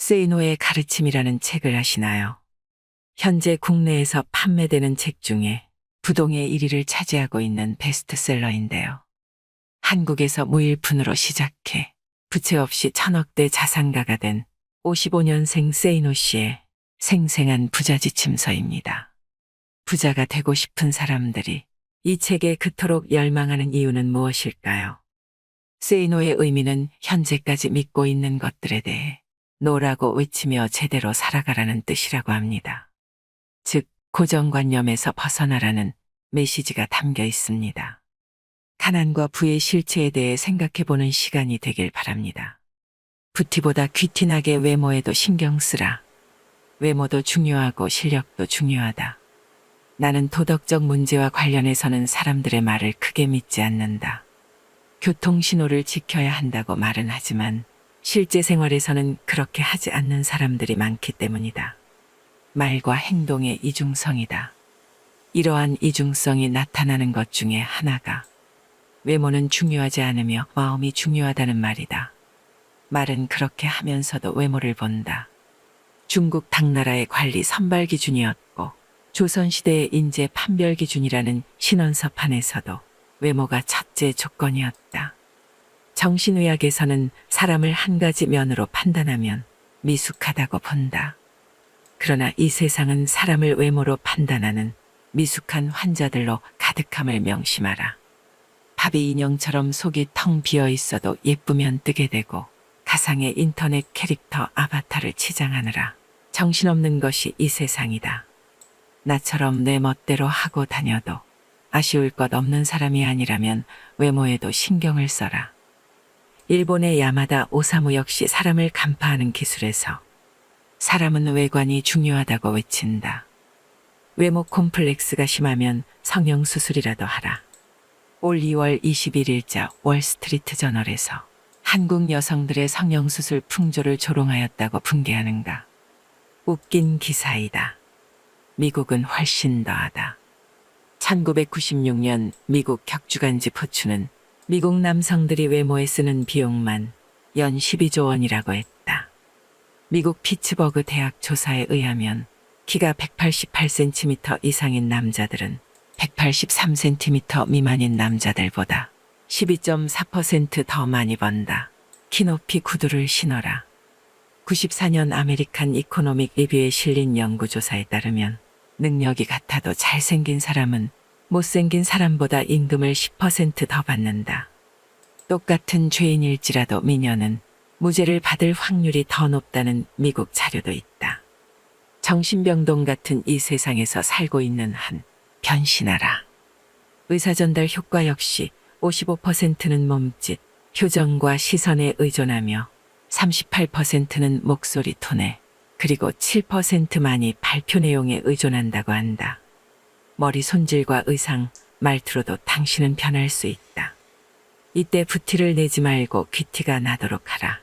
세이노의 가르침이라는 책을 아시나요? 현재 국내에서 판매되는 책 중에 부동의 1위를 차지하고 있는 베스트셀러인데요. 한국에서 무일푼으로 시작해 부채 없이 천억대 자산가가 된 55년생 세이노 씨의 생생한 부자지침서입니다. 부자가 되고 싶은 사람들이 이 책에 그토록 열망하는 이유는 무엇일까요? 세이노의 의미는 현재까지 믿고 있는 것들에 대해 노라고 외치며 제대로 살아가라는 뜻이라고 합니다. 즉, 고정관념에서 벗어나라는 메시지가 담겨 있습니다. 가난과 부의 실체에 대해 생각해보는 시간이 되길 바랍니다. 부티보다 귀티나게 외모에도 신경 쓰라. 외모도 중요하고 실력도 중요하다. 나는 도덕적 문제와 관련해서는 사람들의 말을 크게 믿지 않는다. 교통신호를 지켜야 한다고 말은 하지만 실제 생활에서는 그렇게 하지 않는 사람들이 많기 때문이다. 말과 행동의 이중성이다. 이러한 이중성이 나타나는 것 중에 하나가 외모는 중요하지 않으며 마음이 중요하다는 말이다. 말은 그렇게 하면서도 외모를 본다. 중국 당나라의 관리 선발 기준이었고 조선시대의 인재 판별 기준이라는 신원서판에서도 외모가 첫째 조건이었다. 정신의학에서는 사람을 한 가지 면으로 판단하면 미숙하다고 본다. 그러나 이 세상은 사람을 외모로 판단하는 미숙한 환자들로 가득함을 명심하라. 바비 인형처럼 속이 텅 비어 있어도 예쁘면 뜨게 되고 가상의 인터넷 캐릭터 아바타를 치장하느라 정신없는 것이 이 세상이다. 나처럼 내 멋대로 하고 다녀도 아쉬울 것 없는 사람이 아니라면 외모에도 신경을 써라. 일본의 야마다 오사무 역시 사람을 간파하는 기술에서 사람은 외관이 중요하다고 외친다. 외모 콤플렉스가 심하면 성형수술이라도 하라. 올 2월 21일자 월스트리트 저널에서 한국 여성들의 성형수술 풍조를 조롱하였다고 분개하는가. 웃긴 기사이다. 미국은 훨씬 더하다. 1996년 미국 격주간지 포추는 미국 남성들이 외모에 쓰는 비용만 연 12조 원이라고 했다. 미국 피츠버그 대학 조사에 의하면 키가 188cm 이상인 남자들은 183cm 미만인 남자들보다 12.4% 더 많이 번다. 키높이 구두를 신어라. 94년 아메리칸 이코노믹 리뷰에 실린 연구조사에 따르면 능력이 같아도 잘생긴 사람은 못생긴 사람보다 임금을 10% 더 받는다. 똑같은 죄인일지라도 미녀는 무죄를 받을 확률이 더 높다는 미국 자료도 있다. 정신병동 같은 이 세상에서 살고 있는 한 변신하라. 의사전달 효과 역시 55%는 몸짓, 표정과 시선에 의존하며 38%는 목소리 톤에 그리고 7%만이 발표 내용에 의존한다고 한다. 머리 손질과 의상, 말투로도 당신은 변할 수 있다. 이때 부티를 내지 말고 귀티가 나도록 하라.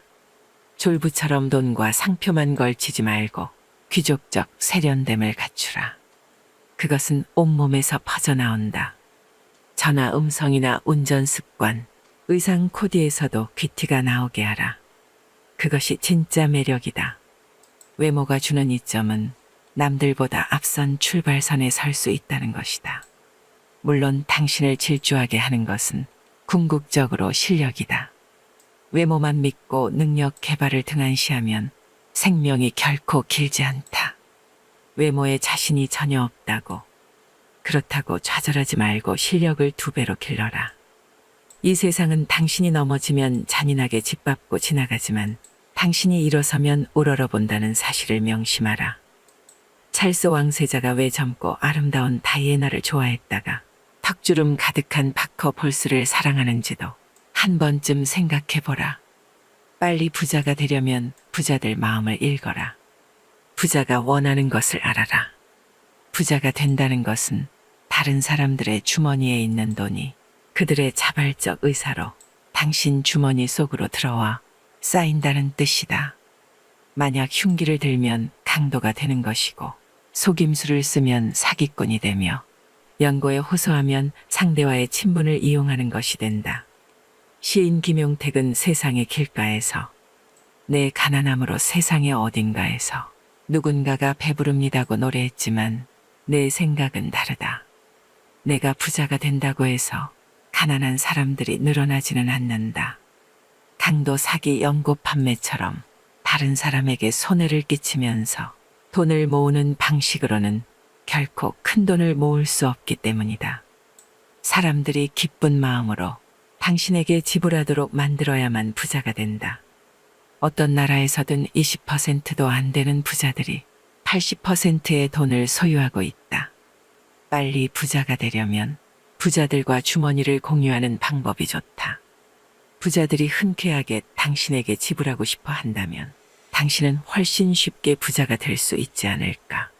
졸부처럼 돈과 상표만 걸치지 말고 귀족적 세련됨을 갖추라. 그것은 온몸에서 퍼져나온다. 전화 음성이나 운전 습관, 의상 코디에서도 귀티가 나오게 하라. 그것이 진짜 매력이다. 외모가 주는 이점은 남들보다 앞선 출발선에 설 수 있다는 것이다. 물론 당신을 질주하게 하는 것은 궁극적으로 실력이다. 외모만 믿고 능력 개발을 등한시하면 생명이 결코 길지 않다. 외모에 자신이 전혀 없다고. 그렇다고 좌절하지 말고 실력을 2배로 길러라. 이 세상은 당신이 넘어지면 잔인하게 짓밟고 지나가지만 당신이 일어서면 우러러본다는 사실을 명심하라. 찰스 왕세자가 왜 젊고 아름다운 다이애나를 좋아했다가 턱주름 가득한 바커 볼스를 사랑하는지도 한 번쯤 생각해보라. 빨리 부자가 되려면 부자들 마음을 읽어라. 부자가 원하는 것을 알아라. 부자가 된다는 것은 다른 사람들의 주머니에 있는 돈이 그들의 자발적 의사로 당신 주머니 속으로 들어와 쌓인다는 뜻이다. 만약 흉기를 들면 강도가 되는 것이고 속임수를 쓰면 사기꾼이 되며 연고에 호소하면 상대와의 친분을 이용하는 것이 된다. 시인 김용택은 세상의 길가에서 내 가난함으로 세상의 어딘가에서 누군가가 배부릅니다고 노래했지만 내 생각은 다르다. 내가 부자가 된다고 해서 가난한 사람들이 늘어나지는 않는다. 강도 사기 연고 판매처럼 다른 사람에게 손해를 끼치면서 돈을 모으는 방식으로는 결코 큰 돈을 모을 수 없기 때문이다. 사람들이 기쁜 마음으로 당신에게 지불하도록 만들어야만 부자가 된다. 어떤 나라에서든 20%도 안 되는 부자들이 80%의 돈을 소유하고 있다. 빨리 부자가 되려면 부자들과 주머니를 공유하는 방법이 좋다. 부자들이 흔쾌하게 당신에게 지불하고 싶어 한다면 당신은 훨씬 쉽게 부자가 될 수 있지 않을까.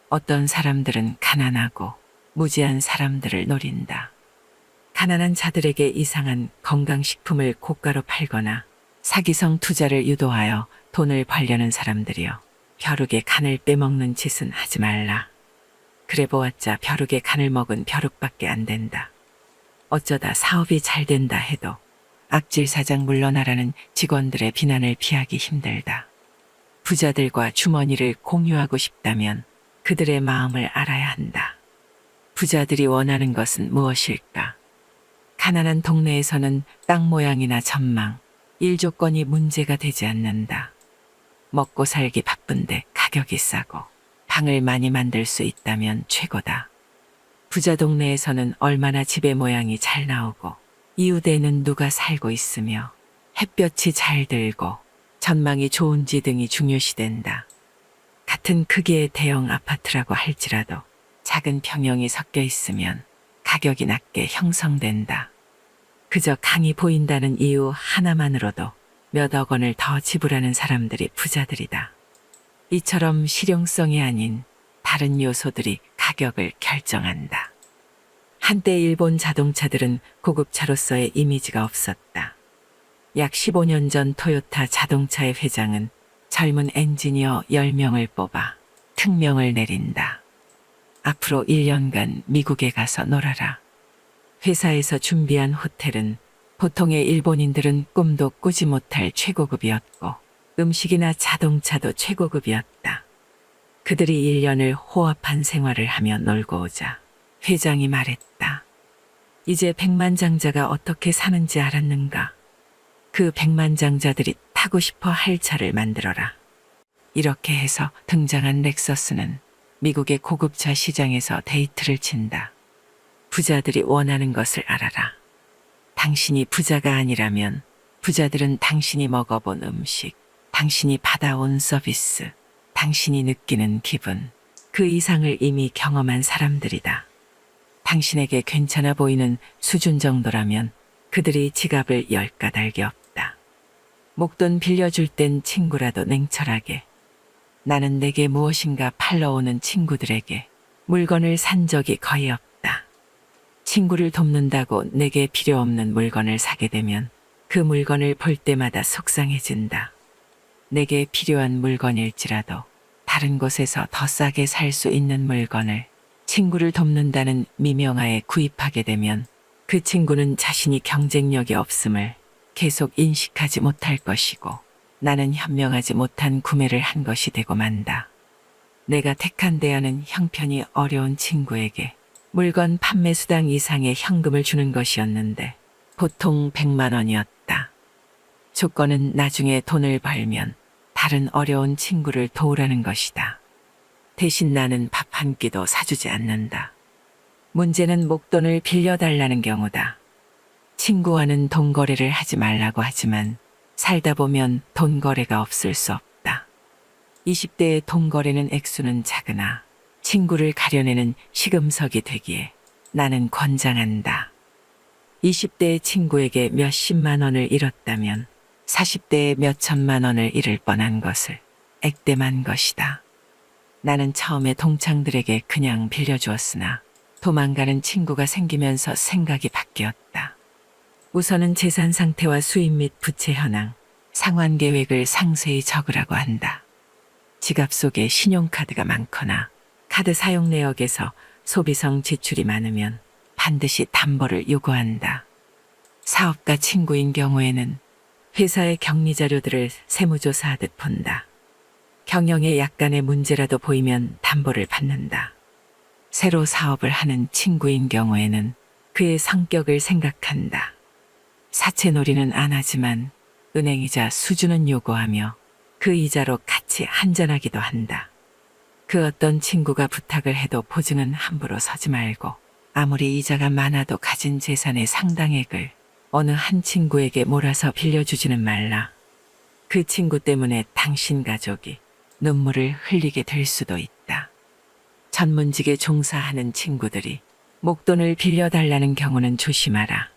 어떤 사람들은 가난하고 무지한 사람들을 노린다. 가난한 자들에게 이상한 건강식품을 고가로 팔거나 사기성 투자를 유도하여 돈을 벌려는 사람들이여, 벼룩의 간을 빼먹는 짓은 하지 말라. 그래 보았자 벼룩의 간을 먹은 벼룩밖에 안 된다. 어쩌다 사업이 잘 된다 해도 악질 사장 물러나라는 직원들의 비난을 피하기 힘들다. 부자들과 주머니를 공유하고 싶다면 그들의 마음을 알아야 한다. 부자들이 원하는 것은 무엇일까? 가난한 동네에서는 땅 모양이나 전망, 일 조건이 문제가 되지 않는다. 먹고 살기 바쁜데 가격이 싸고 방을 많이 만들 수 있다면 최고다. 부자 동네에서는 얼마나 집의 모양이 잘 나오고 이웃에는 누가 살고 있으며 햇볕이 잘 들고 전망이 좋은지 등이 중요시된다. 같은 크기의 대형 아파트라고 할지라도 작은 평형이 섞여 있으면 가격이 낮게 형성된다. 그저 강이 보인다는 이유 하나만으로도 몇억 원을 더 지불하는 사람들이 부자들이다. 이처럼 실용성이 아닌 다른 요소들이 가격을 결정한다. 한때 일본 자동차들은 고급차로서의 이미지가 없었다. 약 15년 전 토요타 자동차의 회장은 젊은 엔지니어 10명을 뽑아 특명을 내린다. 앞으로 1년간 미국에 가서 놀아라. 회사에서 준비한 호텔은 보통의 일본인들은 꿈도 꾸지 못할 최고급이었고 음식이나 자동차도 최고급이었다. 그들이 1년을 호합한 생활을 하며 놀고 오자 회장이 말했다. 이제 백만장자가 어떻게 사는지 알았는가? 그 백만장자들이 타고 싶어 할 차를 만들어라. 이렇게 해서 등장한 렉서스는 미국의 고급차 시장에서 데이트를 친다. 부자들이 원하는 것을 알아라. 당신이 부자가 아니라면 부자들은 당신이 먹어본 음식, 당신이 받아온 서비스, 당신이 느끼는 기분, 그 이상을 이미 경험한 사람들이다. 당신에게 괜찮아 보이는 수준 정도라면 그들이 지갑을 열 까닭이 없다. 목돈 빌려줄 땐 친구라도 냉철하게. 나는 내게 무엇인가 팔러오는 친구들에게 물건을 산 적이 거의 없다. 친구를 돕는다고 내게 필요 없는 물건을 사게 되면 그 물건을 볼 때마다 속상해진다. 내게 필요한 물건일지라도 다른 곳에서 더 싸게 살 수 있는 물건을 친구를 돕는다는 미명하에 구입하게 되면 그 친구는 자신이 경쟁력이 없음을 계속 인식하지 못할 것이고 나는 현명하지 못한 구매를 한 것이 되고 만다. 내가 택한 대안은 형편이 어려운 친구에게 물건 판매 수당 이상의 현금을 주는 것이었는데 보통 100만 원이었다. 조건은 나중에 돈을 벌면 다른 어려운 친구를 도우라는 것이다. 대신 나는 밥 한 끼도 사주지 않는다. 문제는 목돈을 빌려달라는 경우다. 친구와는 돈 거래를 하지 말라고 하지만 살다 보면 돈 거래가 없을 수 없다. 20대의 돈 거래는 액수는 작으나 친구를 가려내는 시금석이 되기에 나는 권장한다. 20대의 친구에게 몇십만 원을 잃었다면 40대에 몇천만 원을 잃을 뻔한 것을 액땜한 것이다. 나는 처음에 동창들에게 그냥 빌려주었으나 도망가는 친구가 생기면서 생각이 바뀌었다. 우선은 재산 상태와 수입 및 부채 현황, 상환 계획을 상세히 적으라고 한다. 지갑 속에 신용카드가 많거나 카드 사용 내역에서 소비성 지출이 많으면 반드시 담보를 요구한다. 사업가 친구인 경우에는 회사의 격리 자료들을 세무조사하듯 본다. 경영에 약간의 문제라도 보이면 담보를 받는다. 새로 사업을 하는 친구인 경우에는 그의 성격을 생각한다. 사채놀이는 안 하지만 은행이자 수주는 요구하며 그 이자로 같이 한잔하기도 한다. 그 어떤 친구가 부탁을 해도 보증은 함부로 서지 말고 아무리 이자가 많아도 가진 재산의 상당액을 어느 한 친구에게 몰아서 빌려주지는 말라. 그 친구 때문에 당신 가족이 눈물을 흘리게 될 수도 있다. 전문직에 종사하는 친구들이 목돈을 빌려달라는 경우는 조심하라.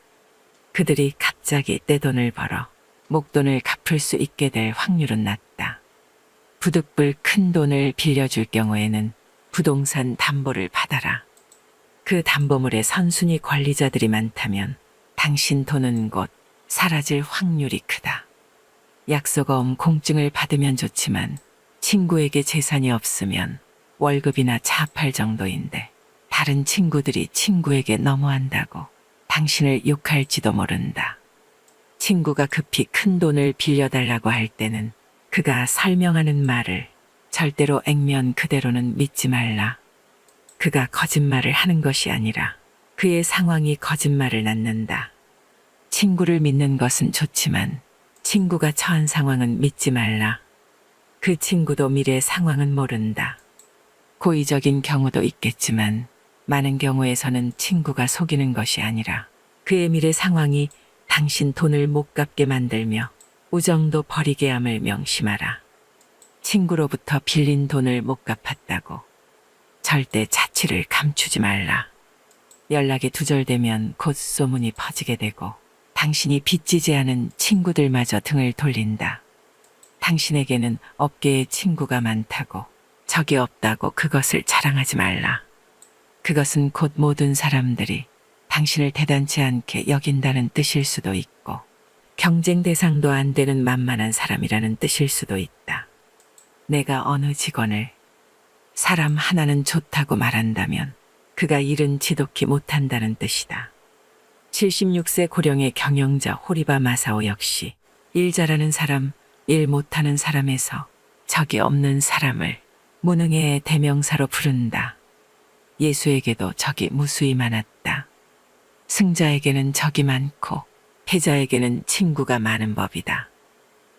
그들이 갑자기 떼돈을 벌어 목돈을 갚을 수 있게 될 확률은 낮다. 부득불 큰 돈을 빌려줄 경우에는 부동산 담보를 받아라. 그 담보물에 선순위 권리자들이 많다면 당신 돈은 곧 사라질 확률이 크다. 약속어음 공증을 받으면 좋지만 친구에게 재산이 없으면 월급이나 차 팔 정도인데 다른 친구들이 친구에게 너무한다고 당신을 욕할지도 모른다. 친구가 급히 큰 돈을 빌려달라고 할 때는 그가 설명하는 말을 절대로 액면 그대로는 믿지 말라. 그가 거짓말을 하는 것이 아니라 그의 상황이 거짓말을 낳는다. 친구를 믿는 것은 좋지만 친구가 처한 상황은 믿지 말라. 그 친구도 미래 상황은 모른다. 고의적인 경우도 있겠지만 많은 경우에서는 친구가 속이는 것이 아니라 그의 미래 상황이 당신 돈을 못 갚게 만들며 우정도 버리게 함을 명심하라. 친구로부터 빌린 돈을 못 갚았다고 절대 자취를 감추지 말라. 연락이 두절되면 곧 소문이 퍼지게 되고 당신이 빚지지 않은 친구들마저 등을 돌린다. 당신에게는 업계에 친구가 많다고 적이 없다고 그것을 자랑하지 말라. 그것은 곧 모든 사람들이 당신을 대단치 않게 여긴다는 뜻일 수도 있고 경쟁 대상도 안 되는 만만한 사람이라는 뜻일 수도 있다. 내가 어느 직원을 사람 하나는 좋다고 말한다면 그가 일은 지독히 못한다는 뜻이다. 76세 고령의 경영자 호리바 마사오 역시 일 잘하는 사람, 일 못하는 사람에서 적이 없는 사람을 무능의 대명사로 부른다. 예수에게도 적이 무수히 많았다. 승자에게는 적이 많고 패자에게는 친구가 많은 법이다.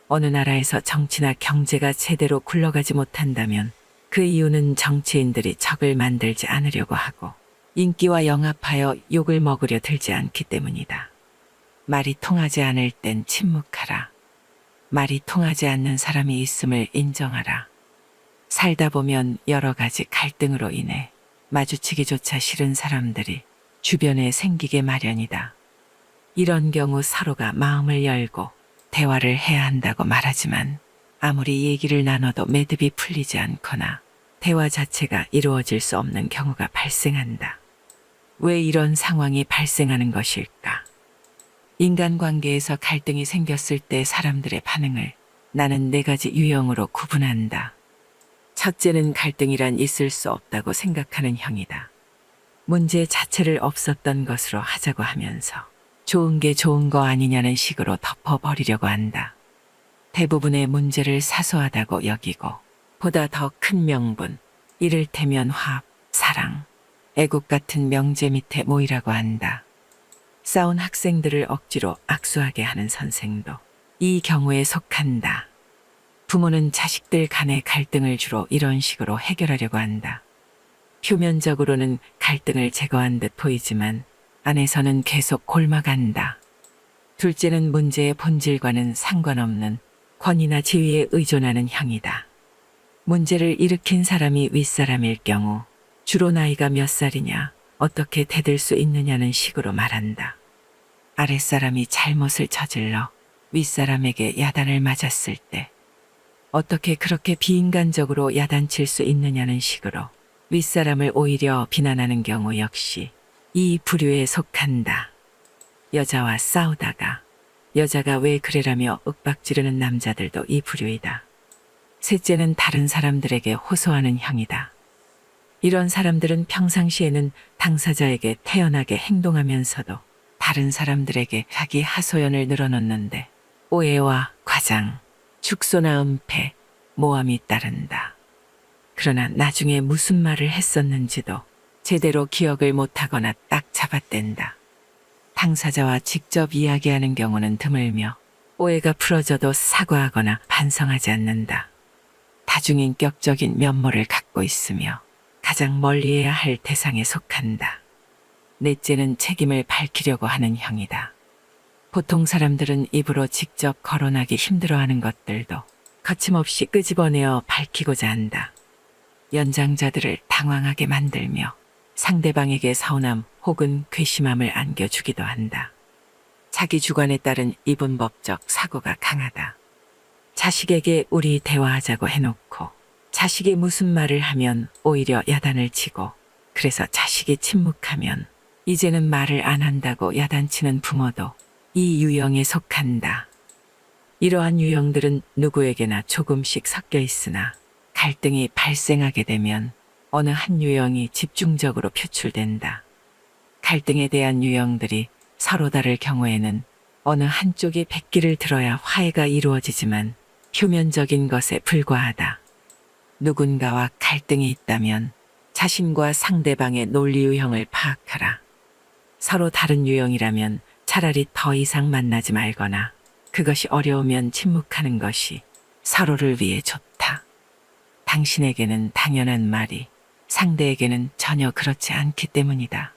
어느 나라에서 정치나 경제가 제대로 굴러가지 못한다면 그 이유는 정치인들이 적을 만들지 않으려고 하고 인기와 영합하여 욕을 먹으려 들지 않기 때문이다. 말이 통하지 않을 땐 침묵하라. 말이 통하지 않는 사람이 있음을 인정하라. 살다 보면 여러 가지 갈등으로 인해 마주치기조차 싫은 사람들이 주변에 생기게 마련이다. 이런 경우 서로가 마음을 열고 대화를 해야 한다고 말하지만 아무리 얘기를 나눠도 매듭이 풀리지 않거나 대화 자체가 이루어질 수 없는 경우가 발생한다. 왜 이런 상황이 발생하는 것일까? 인간관계에서 갈등이 생겼을 때 사람들의 반응을 나는 4가지 유형으로 구분한다. 첫째는 갈등이란 있을 수 없다고 생각하는 형이다. 문제 자체를 없었던 것으로 하자고 하면서 좋은 게 좋은 거 아니냐는 식으로 덮어버리려고 한다. 대부분의 문제를 사소하다고 여기고 보다 더 큰 명분, 이를테면 화합, 사랑, 애국 같은 명제 밑에 모이라고 한다. 싸운 학생들을 억지로 악수하게 하는 선생도 이 경우에 속한다. 부모는 자식들 간의 갈등을 주로 이런 식으로 해결하려고 한다. 표면적으로는 갈등을 제거한 듯 보이지만 안에서는 계속 골마간다. 둘째는 문제의 본질과는 상관없는 권위나 지위에 의존하는 형이다. 문제를 일으킨 사람이 윗사람일 경우 주로 나이가 몇 살이냐, 어떻게 대들 수 있느냐는 식으로 말한다. 아랫사람이 잘못을 저질러 윗사람에게 야단을 맞았을 때 어떻게 그렇게 비인간적으로 야단칠 수 있느냐는 식으로 윗사람을 오히려 비난하는 경우 역시 이 부류에 속한다. 여자와 싸우다가 여자가 왜 그래라며 윽박지르는 남자들도 이 부류이다. 셋째는 다른 사람들에게 호소하는 형이다. 이런 사람들은 평상시에는 당사자에게 태연하게 행동하면서도 다른 사람들에게 자기 하소연을 늘어놓는데 오해와 과장, 축소나 은폐, 모함이 따른다. 그러나 나중에 무슨 말을 했었는지도 제대로 기억을 못하거나 딱 잡아댄다. 당사자와 직접 이야기하는 경우는 드물며 오해가 풀어져도 사과하거나 반성하지 않는다. 다중인격적인 면모를 갖고 있으며 가장 멀리해야 할 대상에 속한다. 넷째는 책임을 밝히려고 하는 형이다. 보통 사람들은 입으로 직접 거론하기 힘들어하는 것들도 거침없이 끄집어내어 밝히고자 한다. 연장자들을 당황하게 만들며 상대방에게 서운함 혹은 괘씸함을 안겨주기도 한다. 자기 주관에 따른 이분법적 사고가 강하다. 자식에게 우리 대화하자고 해놓고 자식이 무슨 말을 하면 오히려 야단을 치고, 그래서 자식이 침묵하면 이제는 말을 안 한다고 야단치는 부모도 이 유형에 속한다. 이러한 유형들은 누구에게나 조금씩 섞여 있으나 갈등이 발생하게 되면 어느 한 유형이 집중적으로 표출된다. 갈등에 대한 유형들이 서로 다를 경우에는 어느 한쪽이 백기를 들어야 화해가 이루어지지만 표면적인 것에 불과하다. 누군가와 갈등이 있다면 자신과 상대방의 논리 유형을 파악하라. 서로 다른 유형이라면 차라리 더 이상 만나지 말거나 그것이 어려우면 침묵하는 것이 서로를 위해 좋다. 당신에게는 당연한 말이 상대에게는 전혀 그렇지 않기 때문이다.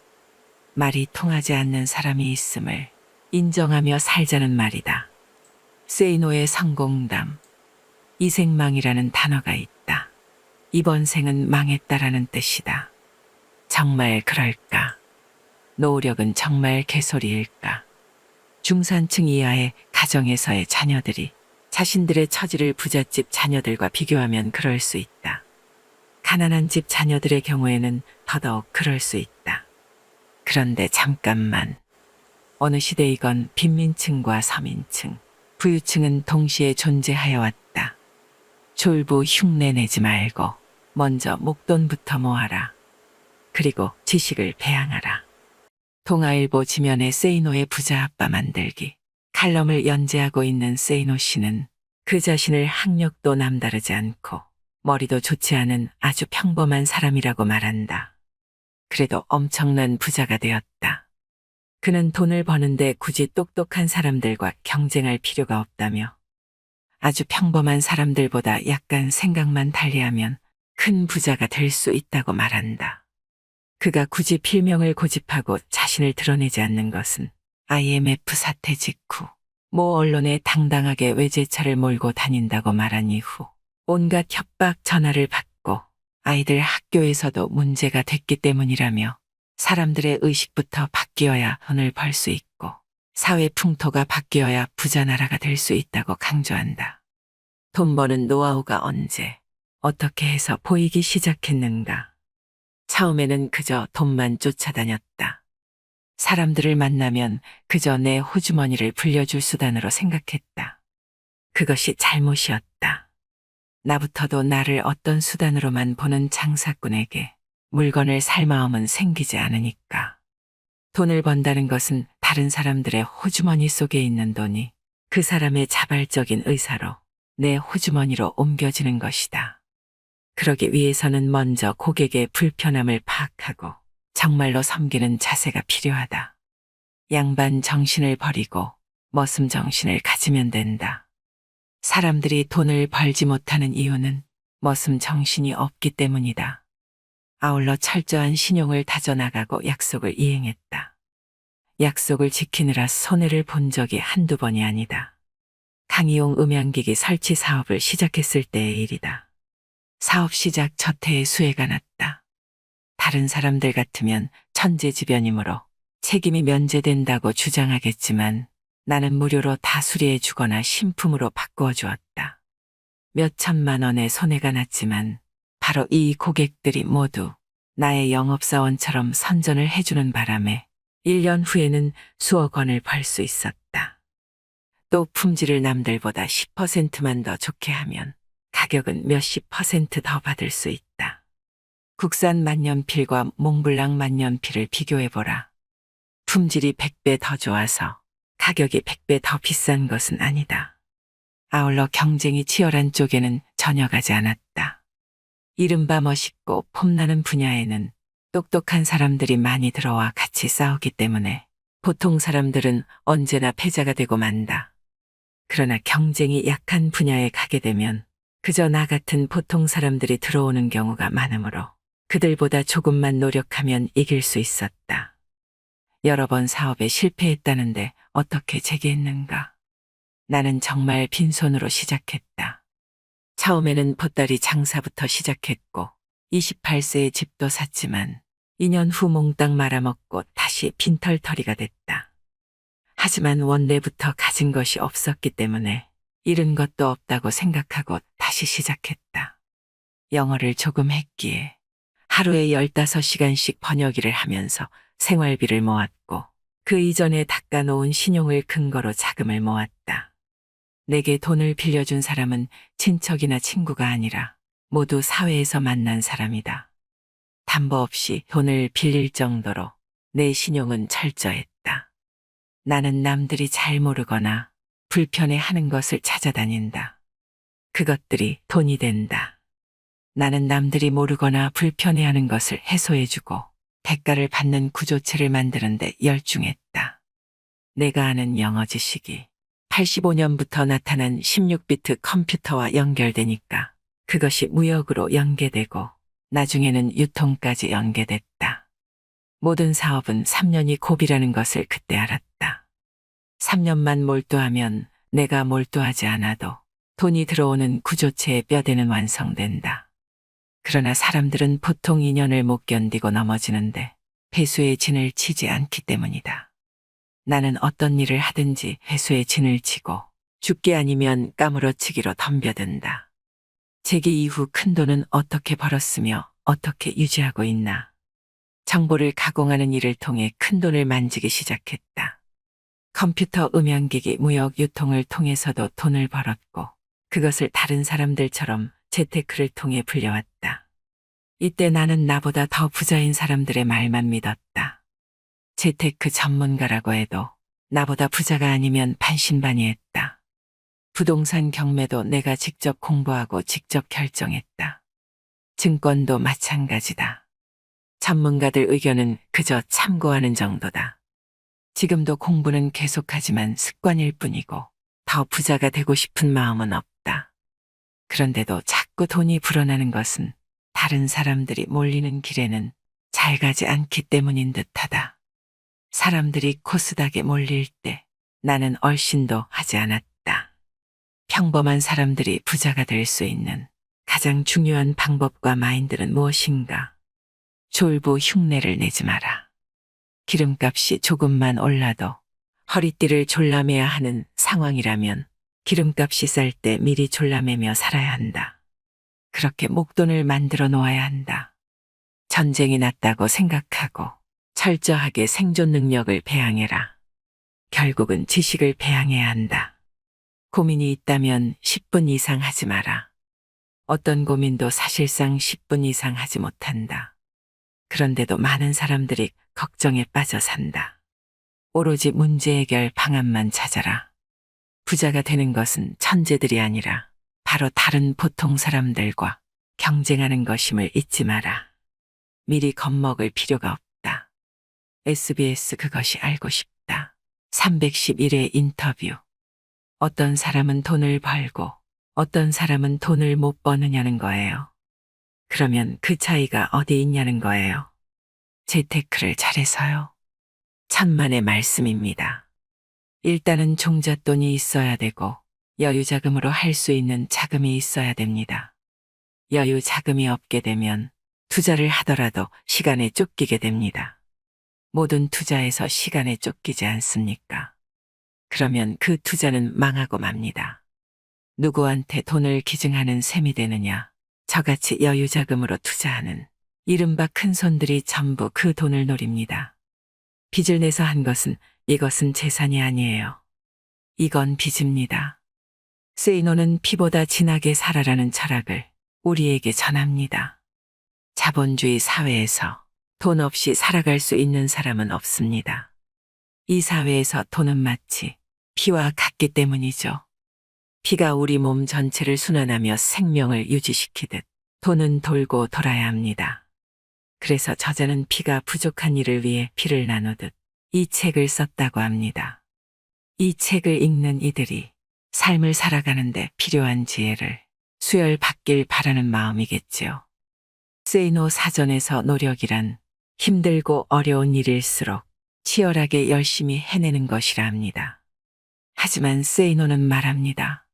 말이 통하지 않는 사람이 있음을 인정하며 살자는 말이다. 세이노의 성공담. 이생망이라는 단어가 있다. 이번 생은 망했다라는 뜻이다. 정말 그럴까? 노력은 정말 개소리일까? 중산층 이하의 가정에서의 자녀들이 자신들의 처지를 부잣집 자녀들과 비교하면 그럴 수 있다. 가난한 집 자녀들의 경우에는 더더욱 그럴 수 있다. 그런데 잠깐만. 어느 시대이건 빈민층과 서민층, 부유층은 동시에 존재하여 왔다. 졸부 흉내 내지 말고 먼저 목돈부터 모아라. 그리고 지식을 배양하라. 동아일보 지면에 세이노의 부자 아빠 만들기 칼럼을 연재하고 있는 세이노 씨는 그 자신을 학력도 남다르지 않고 머리도 좋지 않은 아주 평범한 사람이라고 말한다. 그래도 엄청난 부자가 되었다. 그는 돈을 버는데 굳이 똑똑한 사람들과 경쟁할 필요가 없다며 아주 평범한 사람들보다 약간 생각만 달리하면 큰 부자가 될 수 있다고 말한다. 그가 굳이 필명을 고집하고 자신을 드러내지 않는 것은 IMF 사태 직후 모 언론에 당당하게 외제차를 몰고 다닌다고 말한 이후 온갖 협박 전화를 받고 아이들 학교에서도 문제가 됐기 때문이라며 사람들의 의식부터 바뀌어야 돈을 벌 수 있고 사회 풍토가 바뀌어야 부자 나라가 될 수 있다고 강조한다. 돈 버는 노하우가 언제, 어떻게 해서 보이기 시작했는가? 처음에는 그저 돈만 쫓아다녔다. 사람들을 만나면 그저 내 호주머니를 불려줄 수단으로 생각했다. 그것이 잘못이었다. 나부터도 나를 어떤 수단으로만 보는 장사꾼에게 물건을 살 마음은 생기지 않으니까. 돈을 번다는 것은 다른 사람들의 호주머니 속에 있는 돈이 그 사람의 자발적인 의사로 내 호주머니로 옮겨지는 것이다. 그러기 위해서는 먼저 고객의 불편함을 파악하고 정말로 섬기는 자세가 필요하다. 양반 정신을 버리고 머슴 정신을 가지면 된다. 사람들이 돈을 벌지 못하는 이유는 머슴 정신이 없기 때문이다. 아울러 철저한 신용을 다져나가고 약속을 이행했다. 약속을 지키느라 손해를 본 적이 한두 번이 아니다. 강의용 음향기기 설치 사업을 시작했을 때의 일이다. 사업 시작 첫 해에 수혜가 났다. 다른 사람들 같으면 천재지변이므로 책임이 면제된다고 주장하겠지만 나는 무료로 다 수리해 주거나 신품으로 바꾸어 주었다. 몇 천만 원의 손해가 났지만 바로 이 고객들이 모두 나의 영업사원처럼 선전을 해주는 바람에 1년 후에는 수억 원을 벌 수 있었다. 또 품질을 남들보다 10%만 더 좋게 하면 가격은 몇십 퍼센트 더 받을 수 있다. 국산 만년필과 몽블랑 만년필을 비교해보라. 품질이 100배 더 좋아서 가격이 100배 더 비싼 것은 아니다. 아울러 경쟁이 치열한 쪽에는 전혀 가지 않았다. 이른바 멋있고 폼나는 분야에는 똑똑한 사람들이 많이 들어와 같이 싸우기 때문에 보통 사람들은 언제나 패자가 되고 만다. 그러나 경쟁이 약한 분야에 가게 되면 그저 나 같은 보통 사람들이 들어오는 경우가 많으므로 그들보다 조금만 노력하면 이길 수 있었다. 여러 번 사업에 실패했다는데 어떻게 재기했는가? 나는 정말 빈손으로 시작했다. 처음에는 보따리 장사부터 시작했고 28세에 집도 샀지만 2년 후 몽땅 말아먹고 다시 빈털터리가 됐다. 하지만 원래부터 가진 것이 없었기 때문에 잃은 것도 없다고 생각하고 다시 시작했다. 영어를 조금 했기에 하루에 15시간씩 번역일을 하면서 생활비를 모았고 그 이전에 닦아놓은 신용을 근거로 자금을 모았다. 내게 돈을 빌려준 사람은 친척이나 친구가 아니라 모두 사회에서 만난 사람이다. 담보 없이 돈을 빌릴 정도로 내 신용은 철저했다. 나는 남들이 잘 모르거나 불편해하는 것을 찾아다닌다. 그것들이 돈이 된다. 나는 남들이 모르거나 불편해하는 것을 해소해주고 대가를 받는 구조체를 만드는데 열중했다. 내가 아는 영어 지식이 85년부터 나타난 16비트 컴퓨터와 연결되니까 그것이 무역으로 연계되고 나중에는 유통까지 연계됐다. 모든 사업은 3년이 고비라는 것을 그때 알았다. 3년만 몰두하면 내가 몰두하지 않아도 돈이 들어오는 구조체의 뼈대는 완성된다. 그러나 사람들은 보통 2년을 못 견디고 넘어지는데 회수의 진을 치지 않기 때문이다. 나는 어떤 일을 하든지 회수의 진을 치고 죽기 아니면 까무러치기로 덤벼든다. 재기 이후 큰 돈은 어떻게 벌었으며 어떻게 유지하고 있나. 정보를 가공하는 일을 통해 큰 돈을 만지기 시작했다. 컴퓨터 음향기기 무역 유통을 통해서도 돈을 벌었고 그것을 다른 사람들처럼 재테크를 통해 불려왔다. 이때 나는 나보다 더 부자인 사람들의 말만 믿었다. 재테크 전문가라고 해도 나보다 부자가 아니면 반신반의했다. 부동산 경매도 내가 직접 공부하고 직접 결정했다. 증권도 마찬가지다. 전문가들 의견은 그저 참고하는 정도다. 지금도 공부는 계속하지만 습관일 뿐이고 더 부자가 되고 싶은 마음은 없다. 그런데도 자꾸 돈이 불어나는 것은 다른 사람들이 몰리는 길에는 잘 가지 않기 때문인 듯하다. 사람들이 코스닥에 몰릴 때 나는 얼씬도 하지 않았다. 평범한 사람들이 부자가 될 수 있는 가장 중요한 방법과 마인드는 무엇인가? 졸부 흉내를 내지 마라. 기름값이 조금만 올라도 허리띠를 졸라매야 하는 상황이라면 기름값이 쌀 때 미리 졸라매며 살아야 한다. 그렇게 목돈을 만들어 놓아야 한다. 전쟁이 났다고 생각하고 철저하게 생존 능력을 배양해라. 결국은 지식을 배양해야 한다. 고민이 있다면 10분 이상 하지 마라. 어떤 고민도 사실상 10분 이상 하지 못한다. 그런데도 많은 사람들이 걱정에 빠져 산다. 오로지 문제 해결 방안만 찾아라. 부자가 되는 것은 천재들이 아니라 바로 다른 보통 사람들과 경쟁하는 것임을 잊지 마라. 미리 겁먹을 필요가 없다. SBS 그것이 알고 싶다. 311회 인터뷰. 어떤 사람은 돈을 벌고 어떤 사람은 돈을 못 버느냐는 거예요. 그러면 그 차이가 어디 있냐는 거예요. 재테크를 잘해서요. 천만의 말씀입니다. 일단은 종잣돈이 있어야 되고 여유자금으로 할 수 있는 자금이 있어야 됩니다. 여유 자금이 없게 되면 투자를 하더라도 시간에 쫓기게 됩니다. 모든 투자에서 시간에 쫓기지 않습니까? 그러면 그 투자는 망하고 맙니다. 누구한테 돈을 기증하는 셈이 되느냐? 저같이 여유자금으로 투자하는 이른바 큰손들이 전부 그 돈을 노립니다. 빚을 내서 한 것은 이것은 재산이 아니에요. 이건 빚입니다. 세이노는 피보다 진하게 살아라는 철학을 우리에게 전합니다. 자본주의 사회에서 돈 없이 살아갈 수 있는 사람은 없습니다. 이 사회에서 돈은 마치 피와 같기 때문이죠. 피가 우리 몸 전체를 순환하며 생명을 유지시키듯 돈은 돌고 돌아야 합니다. 그래서 저자는 피가 부족한 이를 위해 피를 나누듯 이 책을 썼다고 합니다. 이 책을 읽는 이들이 삶을 살아가는데 필요한 지혜를 수혈받길 바라는 마음이겠지요. 세이노 사전에서 노력이란 힘들고 어려운 일일수록 치열하게 열심히 해내는 것이라 합니다. 하지만 세이노는 말합니다.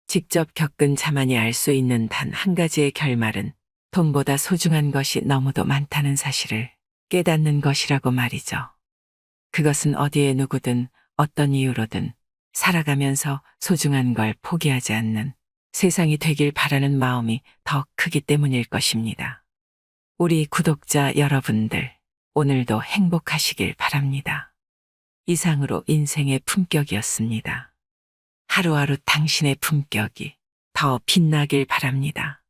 직접 겪은 자만이 알 수 있는 단 한 가지의 결말은 돈보다 소중한 것이 너무도 많다는 사실을 깨닫는 것이라고 말이죠. 그것은 어디에 누구든 어떤 이유로든 살아가면서 소중한 걸 포기하지 않는 세상이 되길 바라는 마음이 더 크기 때문일 것입니다. 우리 구독자 여러분들, 오늘도 행복하시길 바랍니다. 이상으로 인생의 품격이었습니다. 하루하루 당신의 품격이 더 빛나길 바랍니다.